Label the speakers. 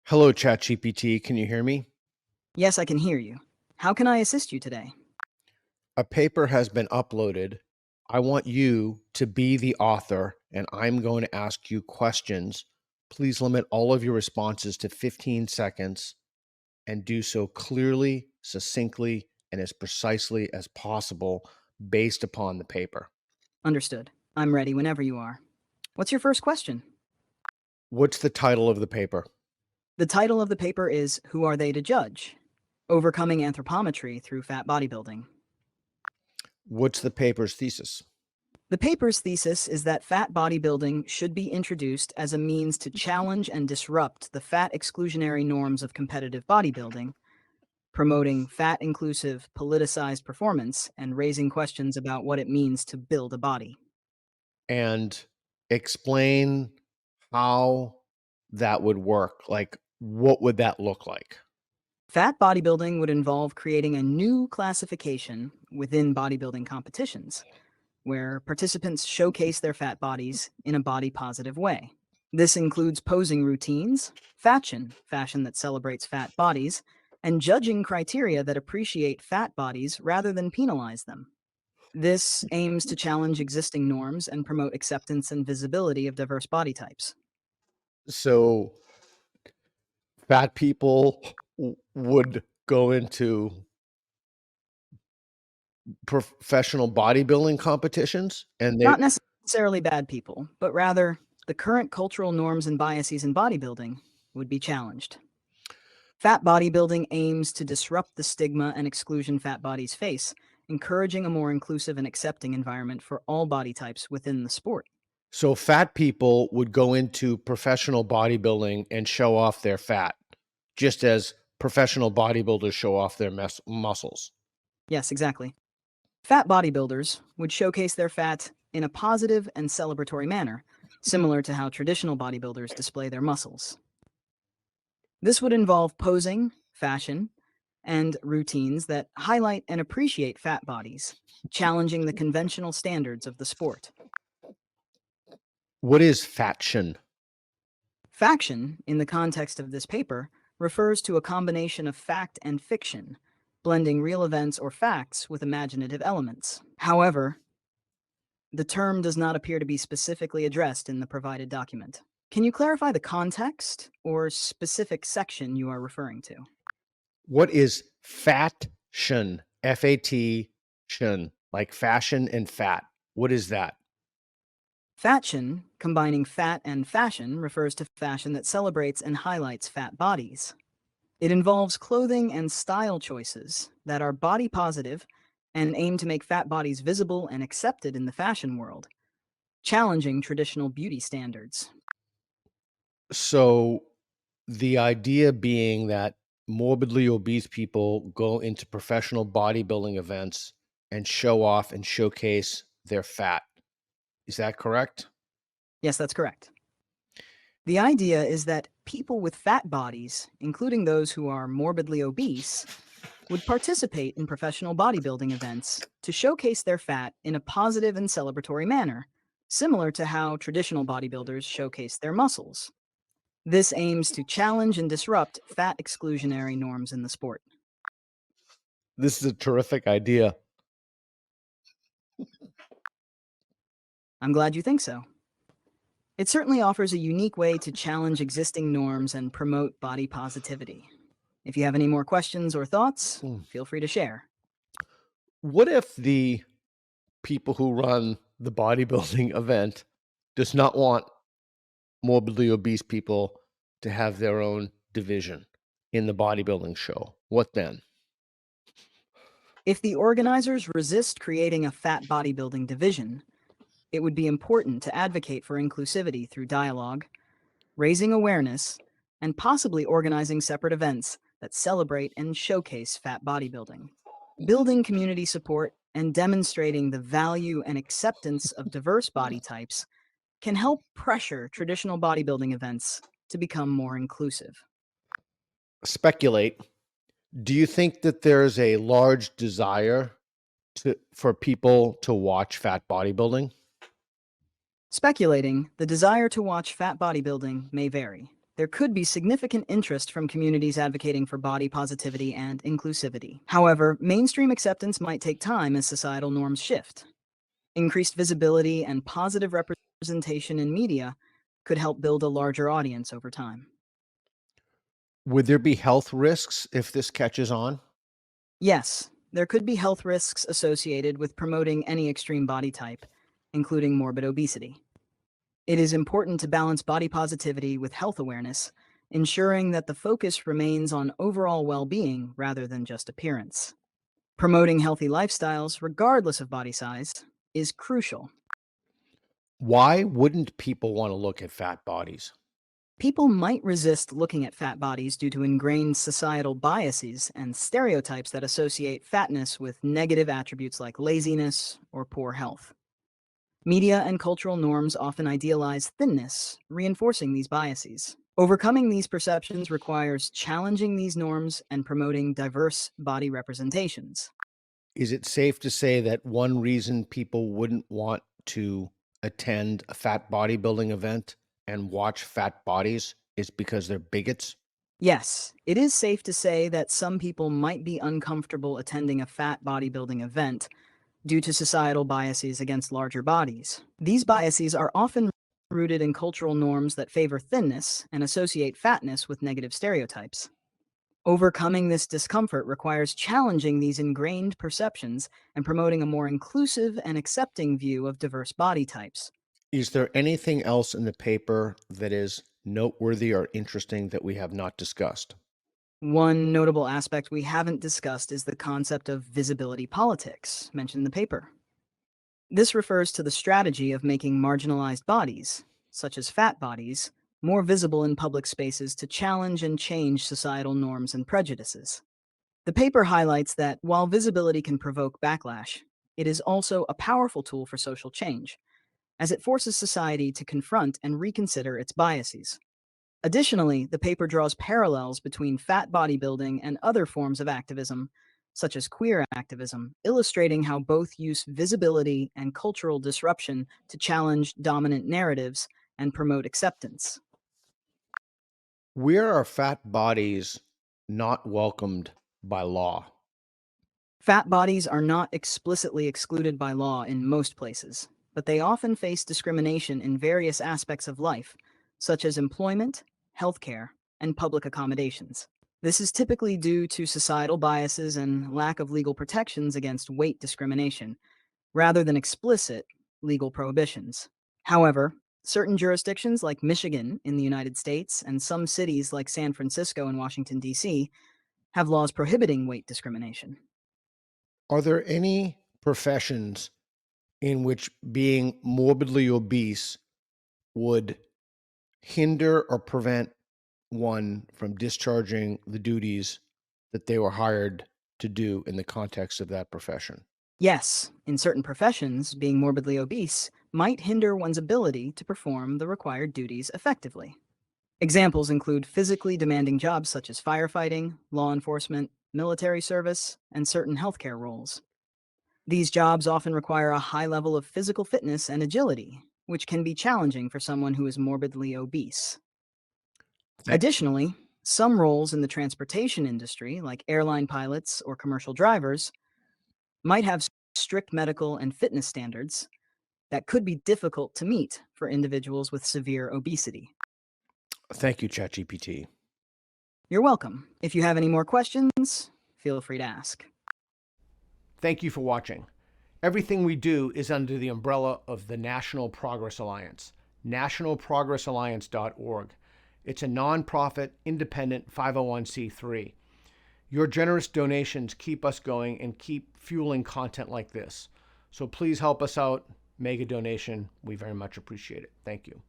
Speaker 1: Hello, ChatGPT. Can you hear me?
Speaker 2: Yes, I can hear you. How can I assist you today?
Speaker 1: A paper has been uploaded. I want you to be the author, and I'm going to ask you questions. Please limit all of your responses to 15 seconds and do so clearly, succinctly, and as precisely as possible based upon the paper.
Speaker 2: Understood. I'm ready whenever you are. What's your first question?
Speaker 1: What's the title of the paper?
Speaker 2: The title of the paper is Who Are They to Judge? Overcoming Anthropometry Through Fat Bodybuilding.
Speaker 1: What's the paper's thesis?
Speaker 2: The paper's thesis is that fat bodybuilding should be introduced as a means to challenge and disrupt the fat exclusionary norms of competitive bodybuilding, promoting fat inclusive, politicized performance, and raising questions about what it means to build a body.
Speaker 1: And explain how that would work. Like, what would that look like?
Speaker 2: Fat bodybuilding would involve creating a new classification within bodybuilding competitions, where participants showcase their fat bodies in a body positive way. This includes posing routines, fashion that celebrates fat bodies, and judging criteria that appreciate fat bodies rather than penalize them. This aims to challenge existing norms and promote acceptance and visibility of diverse body types.
Speaker 1: So fat people would go into professional bodybuilding competitions and they
Speaker 2: Not necessarily bad people, but rather the current cultural norms and biases in bodybuilding would be challenged. Fat bodybuilding aims to disrupt the stigma and exclusion fat bodies face, encouraging a more inclusive and accepting environment for all body types within the sport.
Speaker 1: so fat people would go into professional bodybuilding and show off their fat just as professional bodybuilders show off their muscles.
Speaker 2: Yes, exactly. Fat bodybuilders would showcase their fat in a positive and celebratory manner, similar to how traditional bodybuilders display their muscles. This would involve posing, fashion, and routines that highlight and appreciate fat bodies, challenging the conventional standards of the sport.
Speaker 1: What is faction?
Speaker 2: Faction, in the context of this paper, refers to a combination of fact and fiction, blending real events or facts with imaginative elements. However, the term does not appear to be specifically addressed in the provided document. Can you clarify the context or specific section you are referring to?
Speaker 1: What is faction? FAT shun, like fashion and fat. What is that?
Speaker 2: Fashion, combining fat and fashion, refers to fashion that celebrates and highlights fat bodies. It involves clothing and style choices that are body positive and aim to make fat bodies visible and accepted in the fashion world, challenging traditional beauty standards.
Speaker 1: So the idea being that morbidly obese people go into professional bodybuilding events and show off and showcase their fat. Is that correct?
Speaker 2: Yes, that's correct. The idea is that people with fat bodies, including those who are morbidly obese, would participate in professional bodybuilding events to showcase their fat in a positive and celebratory manner, similar to how traditional bodybuilders showcase their muscles. This aims to challenge and disrupt fat exclusionary norms in the sport.
Speaker 1: This is a terrific idea.
Speaker 2: I'm glad you think so. It certainly offers a unique way to challenge existing norms and promote body positivity. If you have any more questions or thoughts,
Speaker 1: Hmm.
Speaker 2: feel free to share.
Speaker 1: What if the people who run the bodybuilding event does not want morbidly obese people to have their own division in the bodybuilding show? What then?
Speaker 2: If the organizers resist creating a fat bodybuilding division, it would be important to advocate for inclusivity through dialogue, raising awareness, and possibly organizing separate events that celebrate and showcase fat bodybuilding. Building community support and demonstrating the value and acceptance of diverse body types can help pressure traditional bodybuilding events to become more inclusive.
Speaker 1: Speculate. Do you think that there's a large desire for people to watch fat bodybuilding?
Speaker 2: Speculating, the desire to watch fat bodybuilding may vary. there could be significant interest from communities advocating for body positivity and inclusivity. However, mainstream acceptance might take time as societal norms shift. Increased visibility and positive representation in media could help build a larger audience over time.
Speaker 1: Would there be health risks if this catches on?
Speaker 2: Yes, there could be health risks associated with promoting any extreme body type, including morbid obesity. It is important to balance body positivity with health awareness, ensuring that the focus remains on overall well being rather than just appearance. Promoting healthy lifestyles, regardless of body size, is crucial.
Speaker 1: Why wouldn't people want to look at fat bodies?
Speaker 2: People might resist looking at fat bodies due to ingrained societal biases and stereotypes that associate fatness with negative attributes like laziness or poor health. Media and cultural norms often idealize thinness, reinforcing these biases. Overcoming these perceptions requires challenging these norms and promoting diverse body representations.
Speaker 1: Is it safe to say that one reason people wouldn't want to attend a fat bodybuilding event and watch fat bodies is because they're bigots?
Speaker 2: Yes, it is safe to say that some people might be uncomfortable attending a fat bodybuilding event due to societal biases against larger bodies. These biases are often rooted in cultural norms that favor thinness and associate fatness with negative stereotypes. Overcoming this discomfort requires challenging these ingrained perceptions and promoting a more inclusive and accepting view of diverse body types.
Speaker 1: Is there anything else in the paper that is noteworthy or interesting that we have not discussed?
Speaker 2: One notable aspect we haven't discussed is the concept of visibility politics, mentioned in the paper. This refers to the strategy of making marginalized bodies, such as fat bodies, more visible in public spaces to challenge and change societal norms and prejudices. The paper highlights that while visibility can provoke backlash, it is also a powerful tool for social change, as it forces society to confront and reconsider its biases. Additionally, the paper draws parallels between fat bodybuilding and other forms of activism, such as queer activism, illustrating how both use visibility and cultural disruption to challenge dominant narratives and promote acceptance.
Speaker 1: Where are fat bodies not welcomed by law?
Speaker 2: Fat bodies are not explicitly excluded by law in most places, but they often face discrimination in various aspects of life, such as employment, healthcare, and public accommodations. This is typically due to societal biases and lack of legal protections against weight discrimination, rather than explicit legal prohibitions. However, certain jurisdictions like Michigan in the United States and some cities like San Francisco and Washington, D.C., have laws prohibiting weight discrimination.
Speaker 1: Are there any professions in which being morbidly obese would hinder or prevent one from discharging the duties that they were hired to do in the context of that profession?
Speaker 2: Yes, in certain professions, being morbidly obese might hinder one's ability to perform the required duties effectively. Examples include physically demanding jobs such as firefighting, law enforcement, military service, and certain healthcare roles. These jobs often require a high level of physical fitness and agility, which can be challenging for someone who is morbidly obese.
Speaker 1: Thank-
Speaker 2: Additionally, some roles in the transportation industry, like airline pilots or commercial drivers, might have strict medical and fitness standards that could be difficult to meet for individuals with severe obesity.
Speaker 1: Thank you, ChatGPT.
Speaker 2: You're welcome. If you have any more questions, feel free to ask.
Speaker 1: Thank you for watching. Everything we do is under the umbrella of the National Progress Alliance, nationalprogressalliance.org. It's a nonprofit, independent 501c3. Your generous donations keep us going and keep fueling content like this. So please help us out. Make a donation. We very much appreciate it. Thank you.